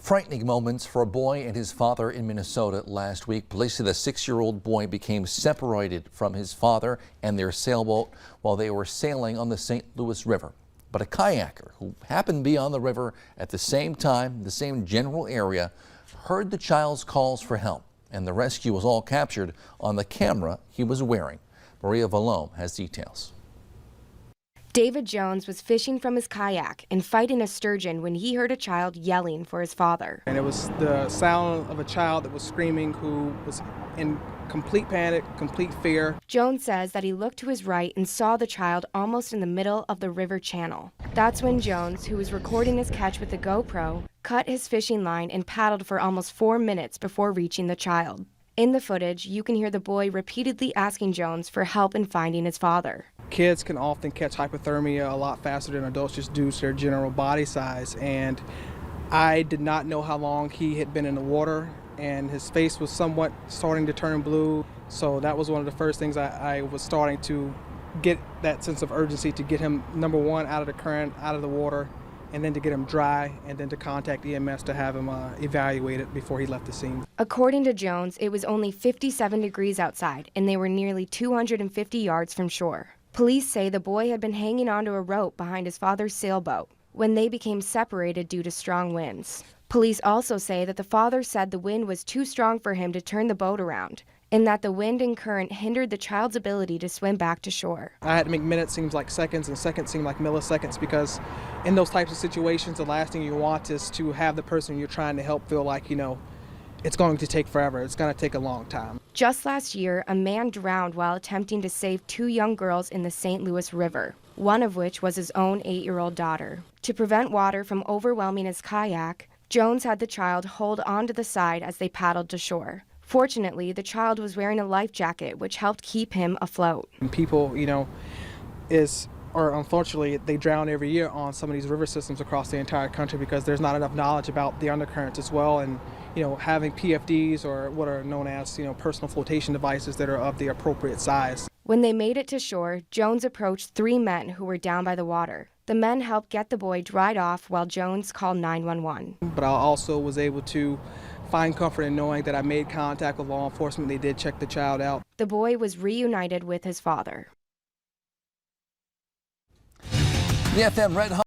Frightening moments for a boy and his father in Minnesota last week. Police say the 6-year-old boy became separated from his father and their sailboat while they were sailing on the St. Louis River. But a kayaker who happened to be on the river at the same time, the same general area, heard the child's calls for help, and the rescue was all captured on the camera he was wearing. Maria Valome has details. David Jones was fishing from his kayak and fighting a sturgeon when he heard a child yelling for his father. And it was the sound of a child that was screaming, who was in complete panic, complete fear. Jones says that he looked to his right and saw the child almost in the middle of the river channel. That's when Jones, who was recording his catch with a GoPro, cut his fishing line and paddled for almost 4 minutes before reaching the child. In the footage, you can hear the boy repeatedly asking Jones for help in finding his father. Kids can often catch hypothermia a lot faster than adults just due to their general body size. And I did not know how long he had been in the water, and his face was somewhat starting to turn blue. So that was one of the first things I was starting to get that sense of urgency to get him, number one, out of the current, out of the water, and then to get him dry, and then to contact EMS to have him evaluated before he left the scene. According to Jones, it was only 57 degrees outside, and they were nearly 250 yards from shore. Police say the boy had been hanging onto a rope behind his father's sailboat when they became separated due to strong winds. Police also say that the father said the wind was too strong for him to turn the boat around, and that the wind and current hindered the child's ability to swim back to shore. I had to make minutes seem like seconds, and seconds seem like milliseconds, because in those types of situations, the last thing you want is to have the person you're trying to help feel like, it's going to take forever. It's going to take a long time. Just last year, a man drowned while attempting to save 2 young girls in the St. Louis River, one of which was his own 8-year-old daughter. To prevent water from overwhelming his kayak, Jones had the child hold onto the side as they paddled to shore. Fortunately, the child was wearing a life jacket, which helped keep him afloat. And people, unfortunately, they drown every year on some of these river systems across the entire country because there's not enough knowledge about the undercurrents as well. And, having PFDs, or what are known as, personal flotation devices that are of the appropriate size. When they made it to shore, Jones approached 3 men who were down by the water. The men helped get the boy dried off while Jones called 911. But I also was able to find comfort in knowing that I made contact with law enforcement. They did check the child out. The boy was reunited with his father. The FM Red Hot